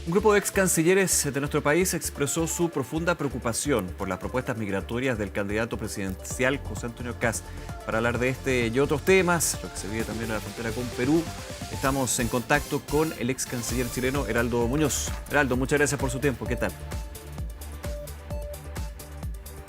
Un grupo de ex cancilleres de nuestro país expresó su profunda preocupación por las propuestas migratorias del candidato presidencial José Antonio Kast. Para hablar de este y otros temas, lo que se vive también en la frontera con Perú, estamos en contacto con el ex canciller chileno Heraldo Muñoz. Heraldo, muchas gracias por su tiempo. ¿Qué tal?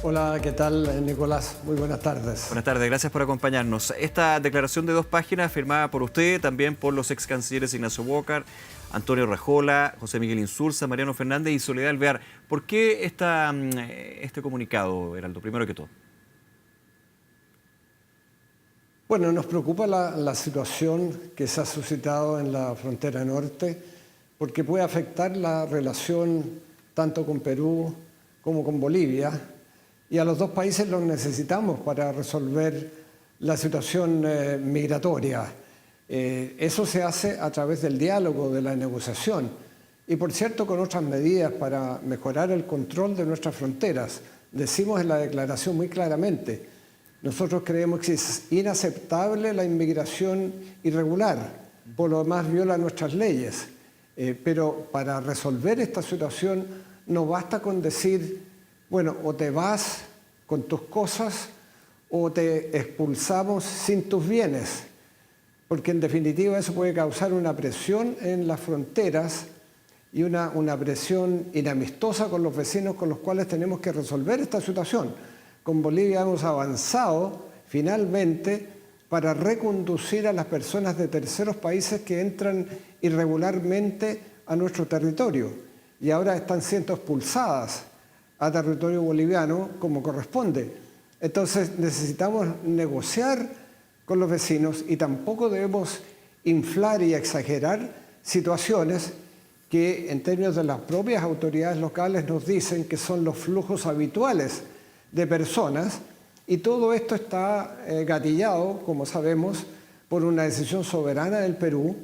Hola, ¿qué tal, Nicolás? Muy buenas tardes. Buenas tardes, gracias por acompañarnos. Esta declaración de 2 páginas firmada por usted, también por los ex cancilleres Ignacio Bocar, Antonio Rejola, José Miguel Insulza, Mariano Fernández y Soledad Alvear. ¿Por qué este comunicado, Heraldo, primero que todo? Bueno, nos preocupa la situación que se ha suscitado en la frontera norte, porque puede afectar la relación tanto con Perú como con Bolivia, y a los dos países los necesitamos para resolver la situación migratoria. Eso se hace a través del diálogo, de la negociación y, por cierto, con otras medidas para mejorar el control de nuestras fronteras. Decimos en la declaración muy claramente, nosotros creemos que es inaceptable la inmigración irregular, por lo demás viola nuestras leyes, pero para resolver esta situación no basta con decir, bueno, o te vas con tus cosas o te expulsamos sin tus bienes, porque en definitiva eso puede causar una presión en las fronteras y una presión inamistosa con los vecinos con los cuales tenemos que resolver esta situación. Con Bolivia hemos avanzado finalmente para reconducir a las personas de terceros países que entran irregularmente a nuestro territorio y ahora están siendo expulsadas a territorio boliviano como corresponde. Entonces necesitamos negociar con los vecinos y tampoco debemos inflar y exagerar situaciones que en términos de las propias autoridades locales nos dicen que son los flujos habituales de personas, y todo esto está gatillado, como sabemos, por una decisión soberana del Perú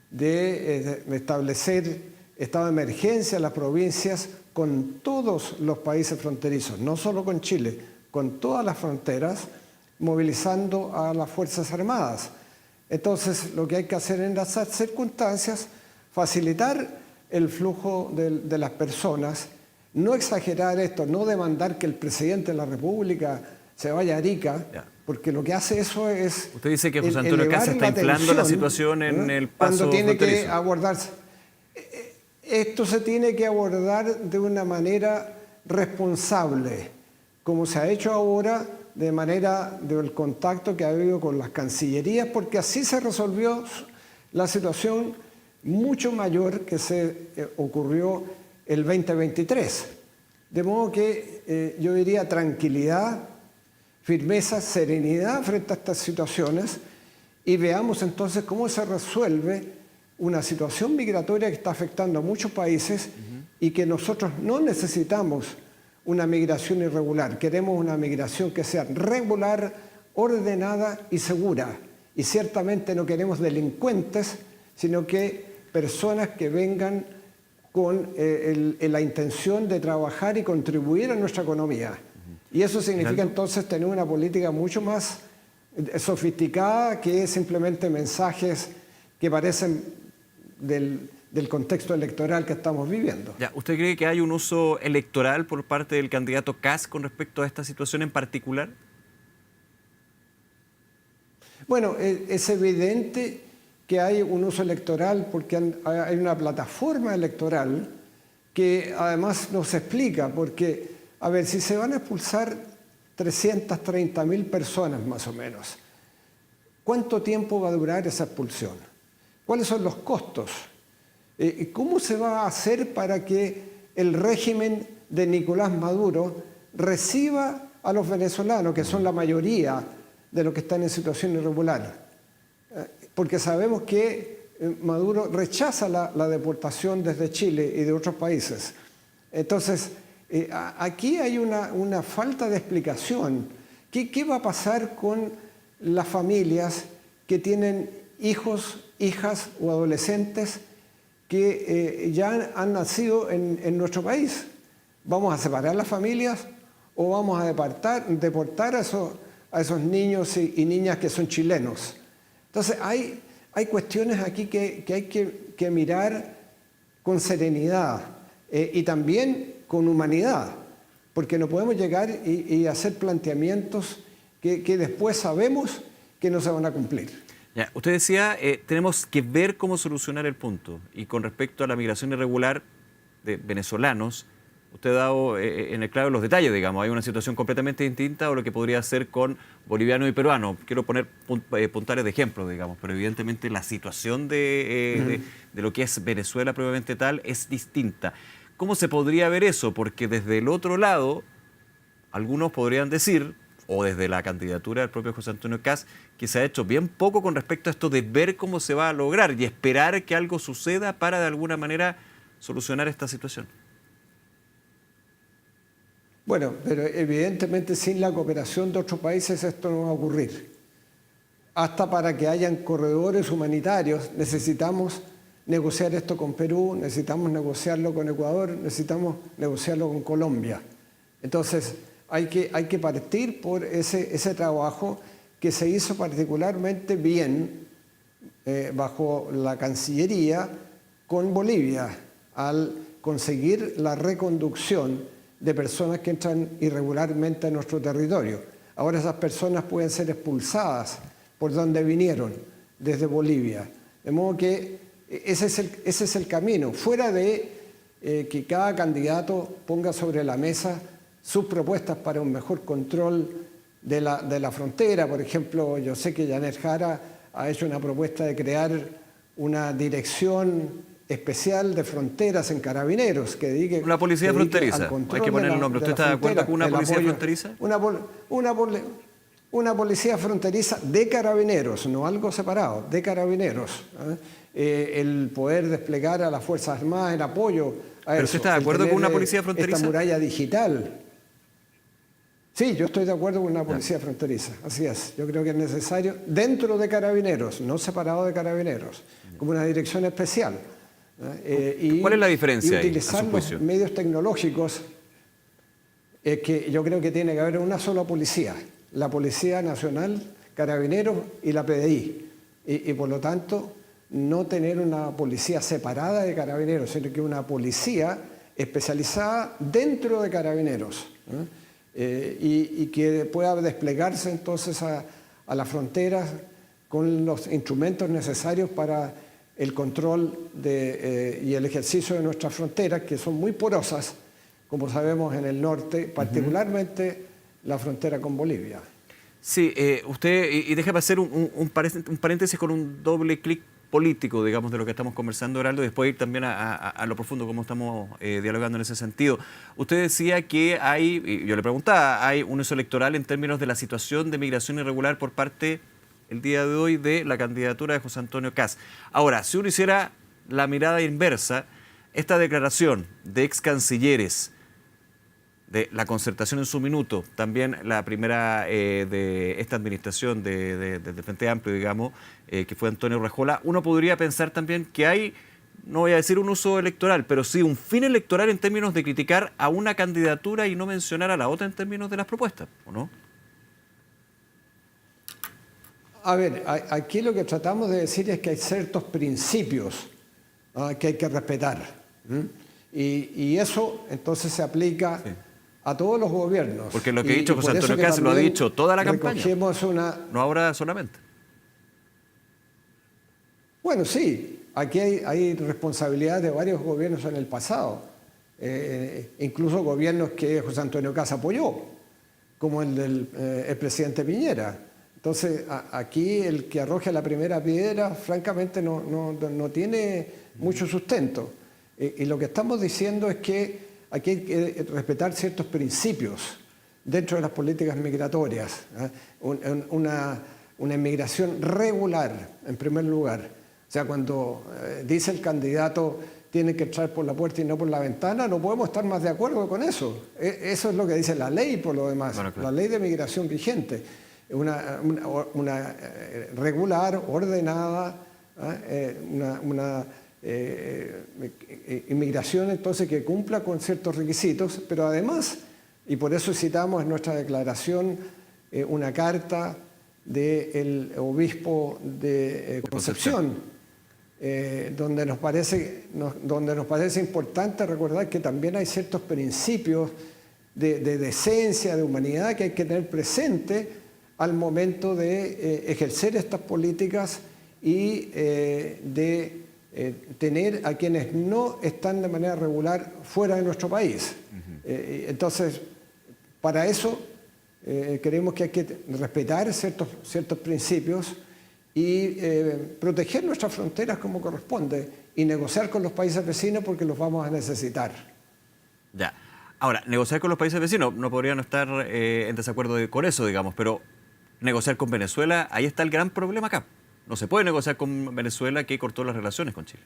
de establecer estado de emergencia en las provincias con todos los países fronterizos, no solo con Chile, con todas las fronteras, movilizando a las Fuerzas Armadas. Entonces, lo que hay que hacer en esas circunstancias, facilitar el flujo de las personas, no exagerar esto, no demandar que el presidente de la República se vaya a Arica, porque lo que hace eso es... Usted dice que José Antonio Kast está inflando la situación en el paso cuando tiene fronterizo. que abordarse. Esto se tiene que abordar de una manera responsable, como se ha hecho ahora, de manera del contacto que ha habido con las cancillerías, porque así se resolvió la situación mucho mayor que se ocurrió el 2023. De modo que yo diría tranquilidad, firmeza, serenidad frente a estas situaciones, y veamos entonces cómo se resuelve una situación migratoria que está afectando a muchos países y que nosotros no necesitamos una migración irregular. Queremos una migración que sea regular, ordenada y segura. Y ciertamente no queremos delincuentes, sino que personas que vengan con la intención de trabajar y contribuir a nuestra economía. Y eso significa entonces tener una política mucho más sofisticada que simplemente mensajes que parecen del contexto electoral que estamos viviendo. Ya, ¿usted cree que hay un uso electoral por parte del candidato Kast con respecto a esta situación en particular? Bueno, es evidente que hay un uso electoral porque hay una plataforma electoral que además nos explica, porque, a ver, si se van a expulsar 330.000 personas más o menos, ¿cuánto tiempo va a durar esa expulsión? ¿Cuáles son los costos? ¿Cómo se va a hacer para que el régimen de Nicolás Maduro reciba a los venezolanos, que son la mayoría de los que están en situación irregular? Porque sabemos que Maduro rechaza la deportación desde Chile y de otros países. Entonces, aquí hay una falta de explicación. ¿Qué va a pasar con las familias que tienen hijos, hijas o adolescentes que ya han nacido en nuestro país? ¿Vamos a separar las familias o vamos a deportar a esos niños y niñas que son chilenos? Entonces hay cuestiones aquí que hay que mirar con serenidad y también con humanidad, porque no podemos llegar y hacer planteamientos que después sabemos que no se van a cumplir. Ya, usted decía, tenemos que ver cómo solucionar el punto. Y con respecto a la migración irregular de venezolanos, usted ha dado en el claro los detalles, digamos. Hay una situación completamente distinta a lo que podría ser con bolivianos y peruanos. Quiero poner puntales de ejemplo, digamos, pero evidentemente la situación de lo que es Venezuela propiamente tal es distinta. ¿Cómo se podría ver eso? Porque desde el otro lado, algunos podrían decir, o desde la candidatura del propio José Antonio Kast, que se ha hecho bien poco con respecto a esto de ver cómo se va a lograr y esperar que algo suceda para de alguna manera solucionar esta situación. Bueno, pero evidentemente sin la cooperación de otros países esto no va a ocurrir. Hasta para que hayan corredores humanitarios necesitamos negociar esto con Perú, necesitamos negociarlo con Ecuador, necesitamos negociarlo con Colombia. Entonces hay que partir por ese trabajo que se hizo particularmente bien bajo la Cancillería con Bolivia al conseguir la reconducción de personas que entran irregularmente a nuestro territorio. Ahora esas personas pueden ser expulsadas por donde vinieron, desde Bolivia. De modo que ese es el camino, fuera de que cada candidato ponga sobre la mesa sus propuestas para un mejor control de la frontera. Por ejemplo, yo sé que Yanet Jara ha hecho una propuesta de crear una dirección especial de fronteras en Carabineros que dedique una policía fronteriza, hay que poner el nombre. ¿Usted está de acuerdo con una policía fronteriza? Una policía fronteriza de Carabineros, no algo separado, de Carabineros. El poder desplegar a las Fuerzas Armadas en apoyo a ¿Pero usted está de acuerdo con una policía fronteriza? Esta muralla digital. Sí, yo estoy de acuerdo con una policía fronteriza, así es. Yo creo que es necesario dentro de Carabineros, no separado de Carabineros, como una dirección especial. ¿Cuál es la diferencia y utilizar ahí, a su juicio? Los medios tecnológicos, que yo creo que tiene que haber una sola policía, la Policía Nacional, Carabineros y la PDI. Y por lo tanto, no tener una policía separada de Carabineros, sino que una policía especializada dentro de Carabineros. Y que pueda desplegarse entonces a las fronteras con los instrumentos necesarios para el control y el ejercicio de nuestras fronteras, que son muy porosas, como sabemos en el norte, particularmente la frontera con Bolivia. Sí, usted, y déjame hacer un paréntesis con un doble clic político, digamos, de lo que estamos conversando, Heraldo, y después ir también a lo profundo, cómo estamos dialogando en ese sentido. Usted decía que hay, y yo le preguntaba, hay un uso electoral en términos de la situación de migración irregular por parte, el día de hoy, de la candidatura de José Antonio Kast. Ahora, si uno hiciera la mirada inversa, esta declaración de ex cancilleres, de la concertación en su minuto, también la primera de esta administración del Frente Amplio, digamos, que fue Antonio Rejola, uno podría pensar también que hay, no voy a decir un uso electoral, pero sí un fin electoral en términos de criticar a una candidatura y no mencionar a la otra en términos de las propuestas, ¿o no? A ver, aquí lo que tratamos de decir es que hay ciertos principios que hay que respetar. Y eso entonces se aplica a todos los gobiernos. Porque lo que ha dicho José Antonio Kast lo ha dicho toda la campaña, no ahora solamente. Bueno, sí, aquí hay responsabilidad de varios gobiernos en el pasado, incluso gobiernos que José Antonio Kast apoyó, como el del presidente Piñera. Entonces, aquí el que arroja la primera piedra, francamente, no tiene mucho sustento. Y lo que estamos diciendo es que aquí hay que respetar ciertos principios dentro de las políticas migratorias. Una inmigración regular, en primer lugar. O sea, cuando dice el candidato tiene que entrar por la puerta y no por la ventana, no podemos estar más de acuerdo con eso. Eso es lo que dice la ley, por lo demás, bueno, claro. La ley de migración vigente. Una regular, ordenada, una inmigración entonces que cumpla con ciertos requisitos, pero además, y por eso citamos en nuestra declaración una carta del obispo de Concepción, donde nos parece importante recordar que también hay ciertos principios de decencia, de humanidad que hay que tener presente al momento de ejercer estas políticas y de tener a quienes no están de manera regular fuera de nuestro país. Entonces, para eso creemos que hay que respetar ciertos principios y proteger nuestras fronteras como corresponde y negociar con los países vecinos porque los vamos a necesitar. Ya. Ahora, negociar con los países vecinos, no podrían estar en desacuerdo con eso, digamos, pero negociar con Venezuela, ahí está el gran problema acá. No se puede negociar con Venezuela, que cortó las relaciones con Chile.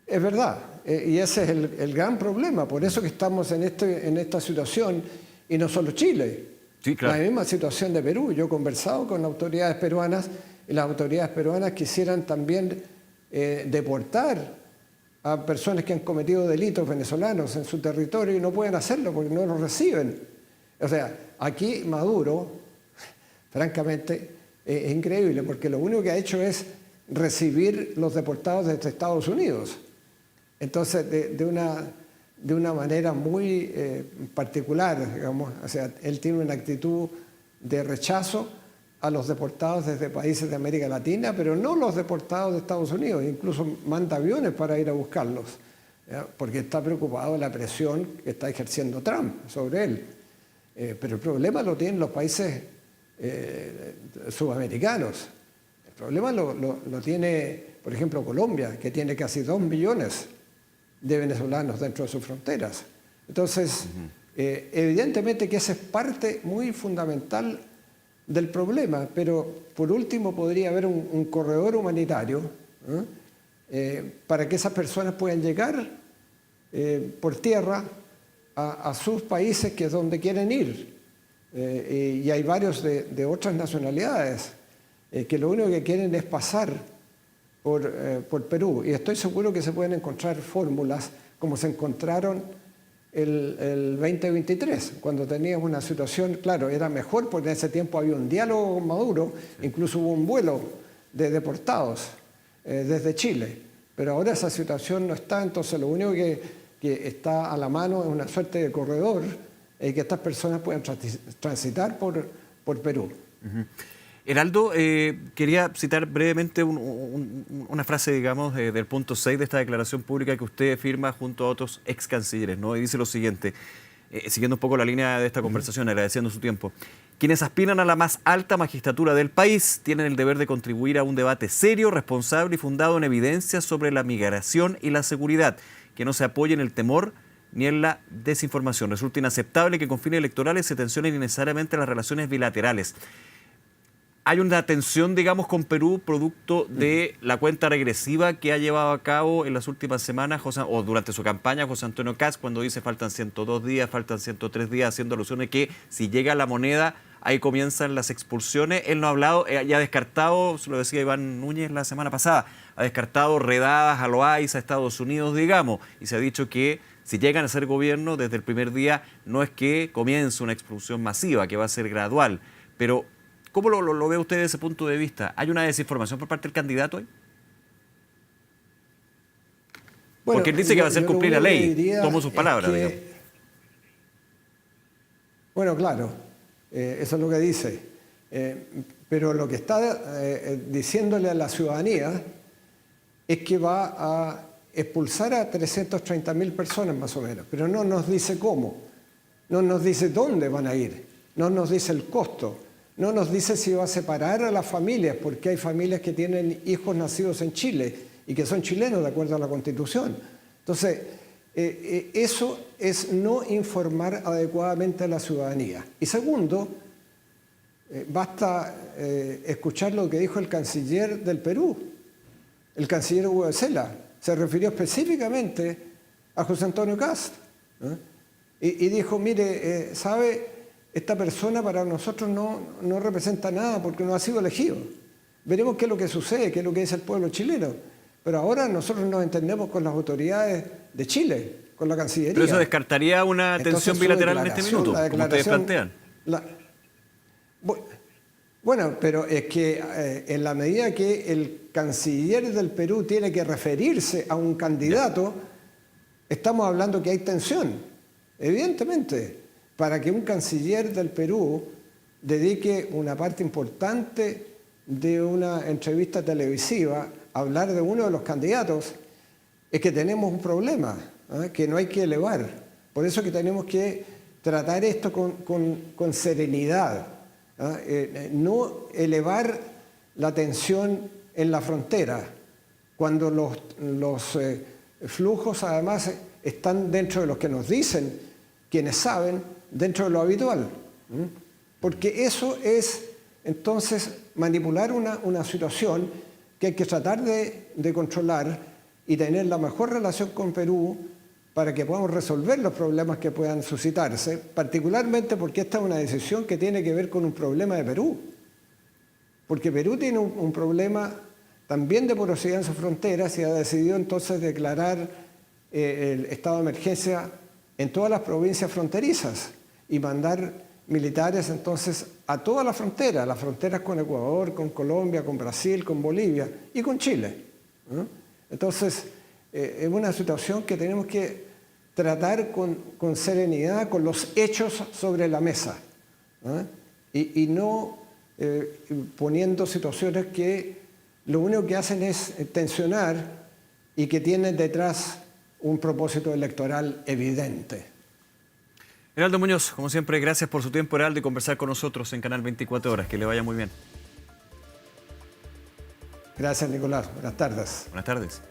Es verdad, y ese es el gran problema, por eso que estamos en esta situación, y no solo Chile. Sí, claro. La misma situación de Perú. Yo he conversado con autoridades peruanas y las autoridades peruanas quisieran también deportar a personas que han cometido delitos venezolanos en su territorio y no pueden hacerlo porque no los reciben. O sea, aquí Maduro, francamente, es increíble porque lo único que ha hecho es recibir los deportados desde Estados Unidos. Entonces, de una manera muy particular, digamos, o sea, él tiene una actitud de rechazo a los deportados desde países de América Latina, pero no los deportados de Estados Unidos, incluso manda aviones para ir a buscarlos, ¿ya? Porque está preocupado de la presión que está ejerciendo Trump sobre él. Pero el problema lo tienen los países sudamericanos. El problema lo tiene, por ejemplo, Colombia, que tiene casi 2 millones de venezolanos dentro de sus fronteras. Entonces, evidentemente que esa es parte muy fundamental del problema, pero por último podría haber un corredor humanitario para que esas personas puedan llegar por tierra a sus países, que es donde quieren ir. Y hay varios de otras nacionalidades que lo único que quieren es pasar por Perú. Y estoy seguro que se pueden encontrar fórmulas como se encontraron el 2023, cuando teníamos una situación, claro, era mejor porque en ese tiempo había un diálogo con Maduro, incluso hubo un vuelo de deportados desde Chile. Pero ahora esa situación no está, entonces lo único que está a la mano es una suerte de corredor que estas personas puedan transitar por Perú. Heraldo, quería citar brevemente una frase, digamos, del punto 6 de esta declaración pública que usted firma junto a otros ex cancilleres, ¿no? Y dice lo siguiente, siguiendo un poco la línea de esta conversación, agradeciendo su tiempo. Quienes aspiran a la más alta magistratura del país tienen el deber de contribuir a un debate serio, responsable y fundado en evidencias sobre la migración y la seguridad, que no se apoye en el temor ni en la desinformación. Resulta inaceptable que con fines electorales se tensionen innecesariamente las relaciones bilaterales. Hay una tensión, digamos, con Perú producto de la cuenta regresiva que ha llevado a cabo en las últimas semanas, o durante su campaña, José Antonio Kast, cuando dice faltan 102 días, faltan 103 días, haciendo alusiones que si llega la moneda, ahí comienzan las expulsiones. Él no ha hablado, ya ha descartado, se lo decía Iván Núñez la semana pasada, ha descartado redadas a Loaiza, a Estados Unidos, digamos, y se ha dicho que si llegan a ser gobierno, desde el primer día no es que comience una expulsión masiva, que va a ser gradual, pero ¿cómo lo ve usted desde ese punto de vista? ¿Hay una desinformación por parte del candidato ahí? Bueno, porque él dice que va a hacer cumplir la ley. Tomo sus palabras, digamos. Bueno, claro, eso es lo que dice. Pero lo que está diciéndole a la ciudadanía es que va a expulsar a 330.000 personas más o menos, pero no nos dice cómo, no nos dice dónde van a ir, no nos dice el costo. No nos dice si va a separar a las familias, porque hay familias que tienen hijos nacidos en Chile y que son chilenos de acuerdo a la Constitución. Entonces, eso es no informar adecuadamente a la ciudadanía. Y segundo, basta escuchar lo que dijo el canciller del Perú, el canciller Hugo de Sela. Se refirió específicamente a José Antonio Kast, ¿no? Y dijo, mire, ¿sabe? Esta persona para nosotros no representa nada porque no ha sido elegido. Veremos qué es lo que sucede, qué es lo que dice el pueblo chileno. Pero ahora nosotros nos entendemos con las autoridades de Chile, con la Cancillería. ¿Pero eso descartaría una tensión bilateral en este minuto, como ustedes plantean? Bueno, pero es que en la medida que el canciller del Perú tiene que referirse a un candidato, estamos hablando que hay tensión. Evidentemente, para que un canciller del Perú dedique una parte importante de una entrevista televisiva a hablar de uno de los candidatos, es que tenemos un problema, que no hay que elevar. Por eso que tenemos que tratar esto con serenidad. No elevar la tensión en la frontera, cuando los flujos además están dentro de los que nos dicen quienes saben, dentro de lo habitual. Porque eso es entonces manipular una situación que hay que tratar de controlar y tener la mejor relación con Perú para que podamos resolver los problemas que puedan suscitarse, particularmente porque esta es una decisión que tiene que ver con un problema de Perú. Porque Perú tiene un problema también de porosidad en sus fronteras y ha decidido entonces declarar el estado de emergencia en todas las provincias fronterizas y mandar militares entonces a toda la frontera, las fronteras con Ecuador, con Colombia, con Brasil, con Bolivia y con Chile. Entonces, es una situación que tenemos que tratar con serenidad, con los hechos sobre la mesa, y no poniendo situaciones que lo único que hacen es tensionar y que tienen detrás un propósito electoral evidente. Heraldo Muñoz, como siempre, gracias por su tiempo, Heraldo, y conversar con nosotros en Canal 24 Horas. Que le vaya muy bien. Gracias, Nicolás. Buenas tardes. Buenas tardes.